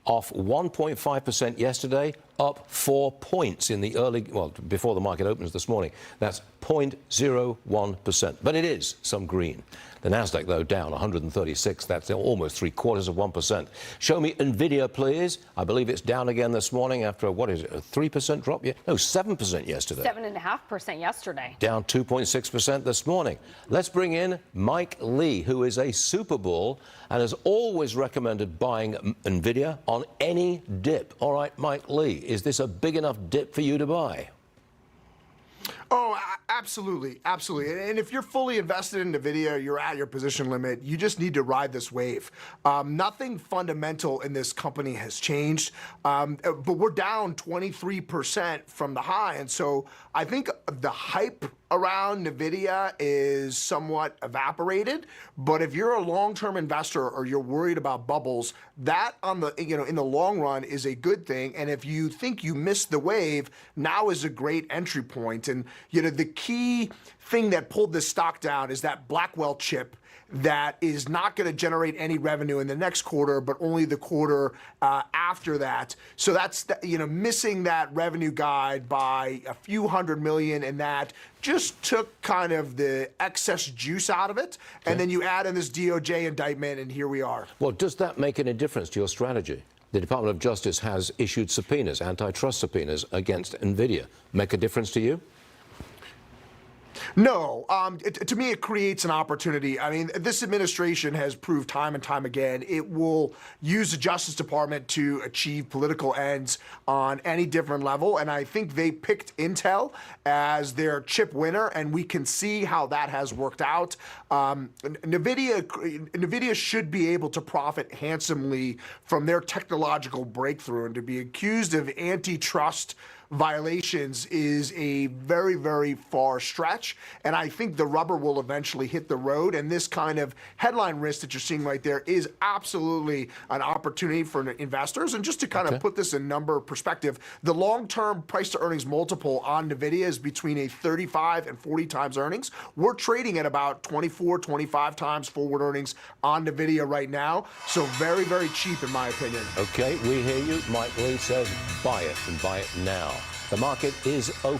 off 1.5% yesterday, up 4 points in the early, well, before the market opens this morning. That's 0.01%. But it is some green. The Nasdaq, though, down 136. That's almost 0.75%. Show me Nvidia, please. I believe it's down again this morning after, what is it, a 3% drop? No, 7% yesterday. 7.5% yesterday. Down 2.6% this morning. Let's bring in Mike Lee, who is a Super Bull and has always recommended buying Nvidia on any dip. All right, Mike Lee, is this a big enough dip for you to buy? Oh, absolutely. Absolutely. And if you're fully invested in Nvidia, you're at your position limit. You just need to ride this wave. Nothing fundamental in this company has changed, but we're down 23% from the high. And so I think the hype around Nvidia is somewhat evaporated. But if you're a long-term investor or you're worried about bubbles, that on the in the long run is a good thing. And if you think you missed the wave, now is a great entry point. And the key thing that pulled this stock down is that Blackwell chip that is not going to generate any revenue in the next quarter, but only the quarter after that. So that's missing that revenue guide by a few hundred million, and that just took kind of the excess juice out of it. Okay. And then you add in this DOJ indictment, and here we are. Well, does that make any difference to your strategy? The Department of Justice has issued subpoenas, antitrust subpoenas against Nvidia. Make a difference to you? No, to me, it creates an opportunity. I mean, this administration has proved time and time again it will use the Justice Department to achieve political ends on any different level. And I think they picked Intel as their chip winner, and we can see how that has worked out. Nvidia should be able to profit handsomely from their technological breakthrough, and to be accused of antitrust violations is a very, very far stretch. And I think the rubber will eventually hit the road. And this kind of headline risk that you're seeing right there is absolutely an opportunity for investors. And just to kind of put this in number perspective, the long-term price to earnings multiple on Nvidia is between a 35 and 40 times earnings. We're trading at about 24, 25 times forward earnings on Nvidia right now. So very, very cheap in my opinion. Okay, we hear you. Mike Lee says buy it, and buy it now. The market is open.